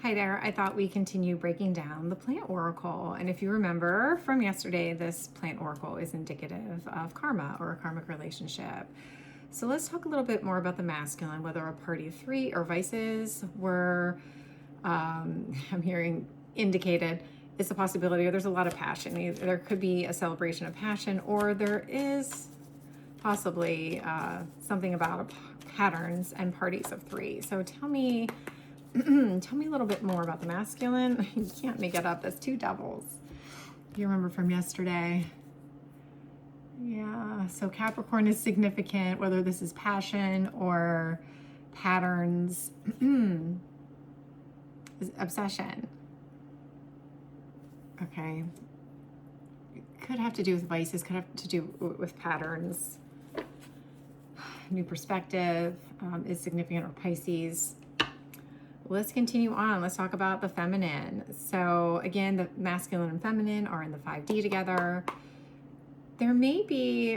Hi there. I thought we continue breaking down the plant oracle. And if you remember from yesterday, this plant oracle is indicative of karma or a karmic relationship. So let's talk a little bit more about the masculine, whether a party of three or vices were, I'm hearing indicated. It's a possibility, or there's a lot of passion. There could be a celebration of passion, or there is possibly something about patterns and parties of three. So tell me tell me a little bit more about the masculine. You can't make it up. That's two devils. You remember from yesterday. Yeah, so Capricorn is significant, whether this is passion or patterns, obsession. Okay. It could have to do with vices, could have to do with patterns. New perspective is significant, or Pisces. Let's continue on. Let's talk about the feminine. So again, the masculine and feminine are in the 5D together. There may be,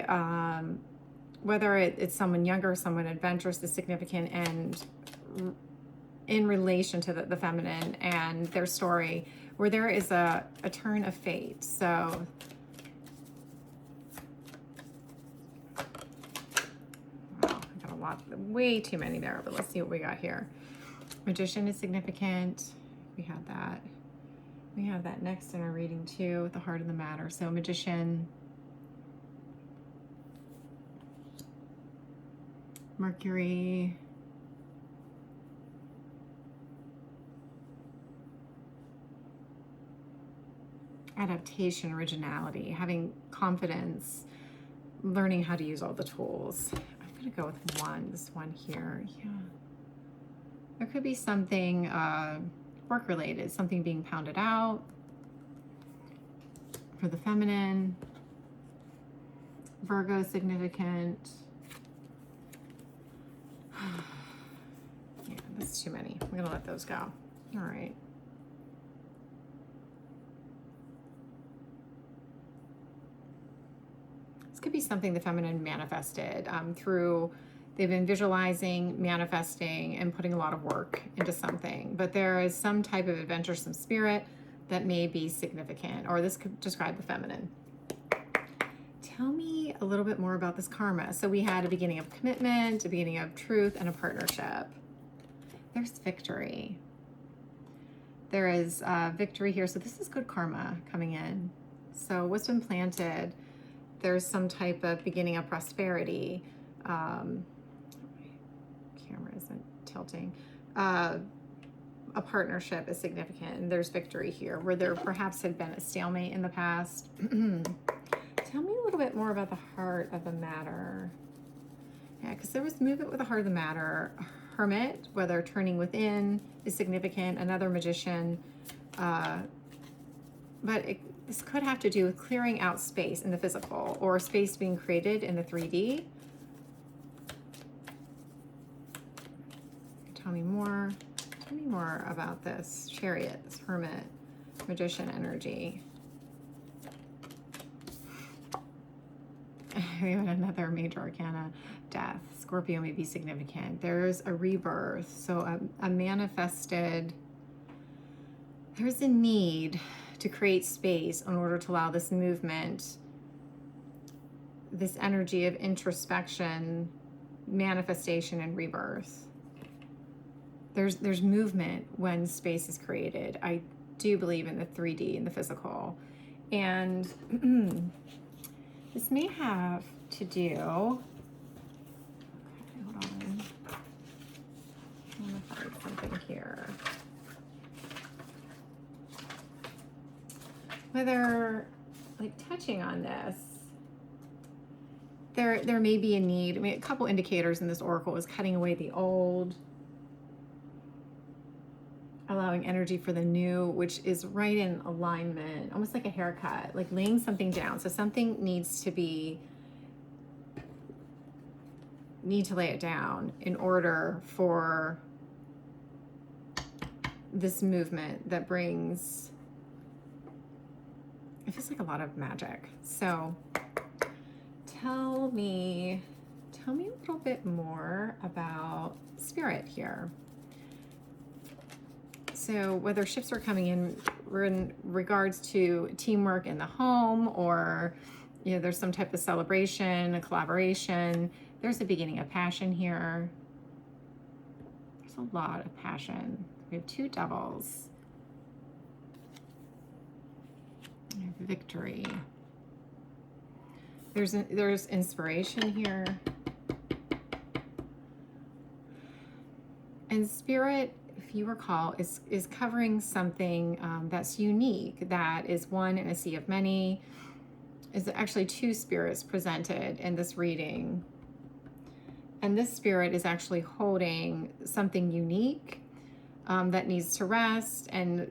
whether it's someone younger, someone adventurous, is significant, and in relation to the feminine and their story, where there is a turn of fate. So wow, I got a lot, way too many there, but let's see what we got here. Magician is significant. We have that. We have that next in our reading too, the heart of the matter. So Magician, Mercury, adaptation, originality, having confidence, learning how to use all the tools. I'm gonna go with one, this one here. Yeah. There could be something work-related, something being pounded out for the feminine. Virgo is significant. Yeah, that's too many. I'm gonna let those go. All right. This could be something the feminine manifested through. They've been visualizing, manifesting, and putting a lot of work into something. But there is some type of adventuresome spirit that may be significant, or this could describe the feminine. Tell me a little bit more about this karma. So we had a beginning of commitment, a beginning of truth, and a partnership. There's victory. There is victory here. So this is good karma coming in. So what's been planted? There's some type of beginning of prosperity. Camera isn't tilting. A partnership is significant, and there's victory here, where there perhaps had been a stalemate in the past. Tell me a little bit more about the heart of the matter. Yeah, because there was movement with the heart of the matter. Hermit, whether turning within, is significant. Another magician. But this could have to do with clearing out space in the physical, or space being created in the 3D. Tell me more. Tell me more about this Chariot, this Hermit, Magician energy. We have another major arcana, Death. Scorpio may be significant. There's a rebirth, so a manifested. There's a need to create space in order to allow this movement, this energy of introspection, manifestation, and rebirth. There's movement when space is created. I do believe in the 3D, in the physical. And this may have to do, okay, hold on. I want to find something here. Whether, like, touching on this, there may be a need. I mean, a couple indicators in this oracle is cutting away the old, allowing energy for the new, which is right in alignment, almost like a haircut, like laying something down. So something needs to lay it down in order for this movement that brings, it feels like a lot of magic. So tell me a little bit more about spirit here. So whether shifts are coming in regards to teamwork in the home, or there's some type of celebration, a collaboration. There's the beginning of passion here. There's a lot of passion. We have 2 devils. We have victory. There's inspiration here. And Spirit, if you recall, is covering something that's unique, that is one in a sea of many. Is actually 2 spirits presented in this reading. And this spirit is actually holding something unique that needs to rest, and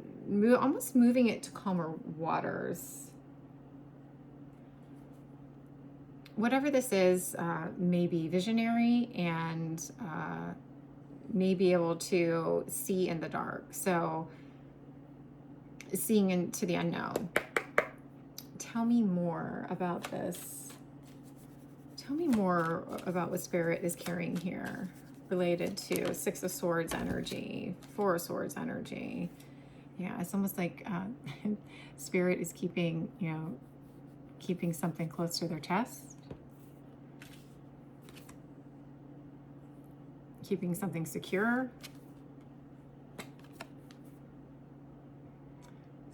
almost moving it to calmer waters. Whatever this is may be visionary and may be able to see in the dark. So seeing into the unknown. Tell me more about this. Tell me more about what Spirit is carrying here related to 6 of Swords energy, 4 of Swords energy. Yeah, it's almost like Spirit is keeping something close to their chest. Keeping something secure.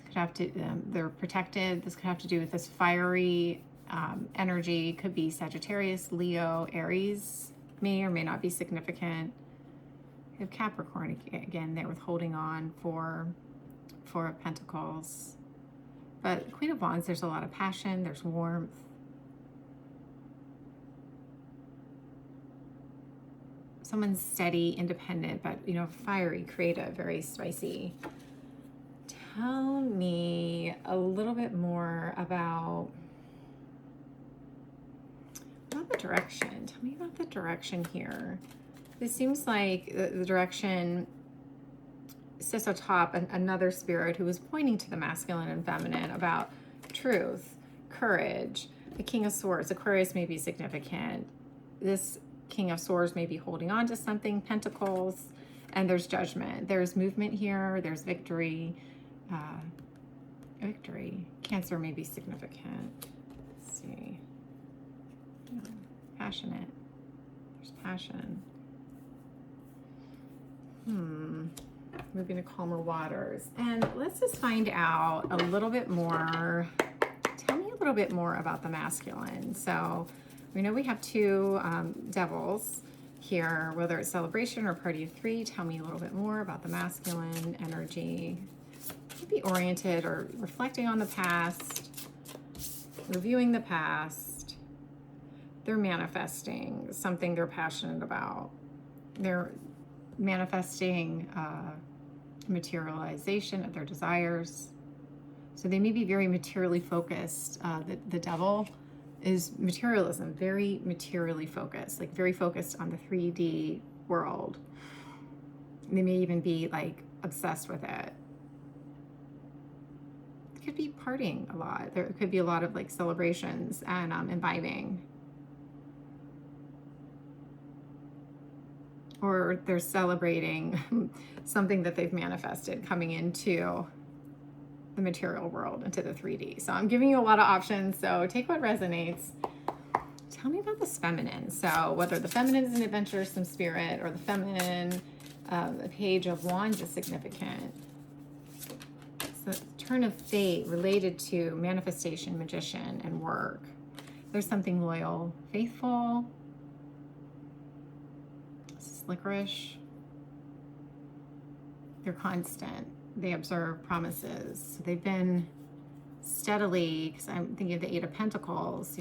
Could have to, they're protected. This could have to do with this fiery energy. Could be Sagittarius, Leo, Aries. May or may not be significant. We have Capricorn again there with holding on for 4 of Pentacles. But Queen of Wands, there's a lot of passion. There's warmth. Someone's steady, independent, but fiery, creative, very spicy. Tell me a little bit more about the direction. Tell me about the direction here. This seems like the direction sits atop another spirit who was pointing to the masculine and feminine about truth, courage. The King of Swords, Aquarius may be significant. This King of Swords may be holding on to something, Pentacles, and there's judgment. There's movement here. There's victory. Victory. Cancer may be significant. Let's see. Passionate. There's passion. Moving to calmer waters. And let's just find out a little bit more. Tell me a little bit more about the masculine. So we know we have 2 devils here, whether it's celebration or party of 3. Tell me a little bit more about the masculine energy. Be oriented or reflecting on the past, reviewing the past. They're manifesting something they're passionate about. They're manifesting materialization of their desires. So they may be very materially focused. The devil is materialism, very materially focused, like very focused on the 3D world. They may even be like obsessed with it. Could be partying a lot. There could be a lot of like celebrations and imbibing. Or they're celebrating something that they've manifested coming into the material world, into the 3D. So I'm giving you a lot of options. So take what resonates. Tell me about this feminine. So whether the feminine is an adventuresome spirit or the feminine, the Page of Wands is significant. So turn of fate related to manifestation, magician, and work. There's something loyal, faithful. This is licorice. They're constant. They observe promises. So they've been steadily, because I'm thinking of the 8 of Pentacles,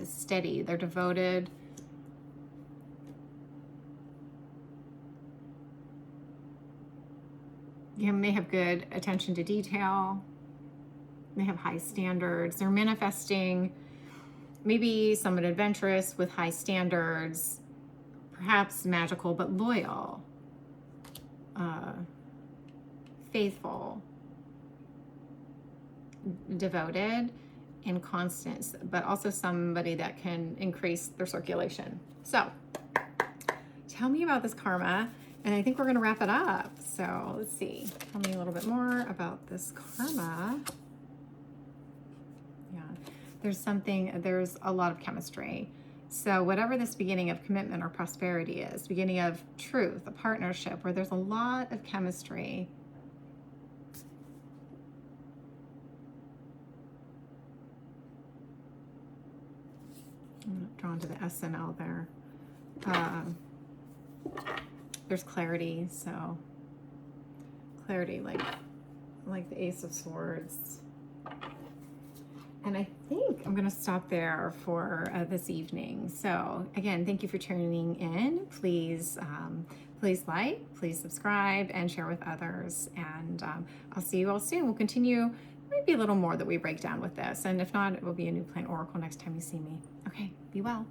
steady. They're devoted. You may have good attention to detail. They have high standards. They're manifesting maybe somewhat adventurous with high standards, perhaps magical, but loyal, faithful, devoted, and constant, but also somebody that can increase their circulation. So tell me about this karma. And I think we're going to wrap it up. So let's see. Tell me a little bit more about this karma. Yeah, there's a lot of chemistry. So whatever this beginning of commitment or prosperity is, beginning of truth, a partnership where there's a lot of chemistry. I'm drawn to the SNL there. There's clarity, so clarity like the Ace of Swords. And I think I'm going to stop there for this evening. So again, thank you for tuning in. Please, please like, please subscribe, and share with others. And I'll see you all soon. We'll continue maybe a little more that we break down with this. And if not, it will be a new plant oracle next time you see me. Okay, be well.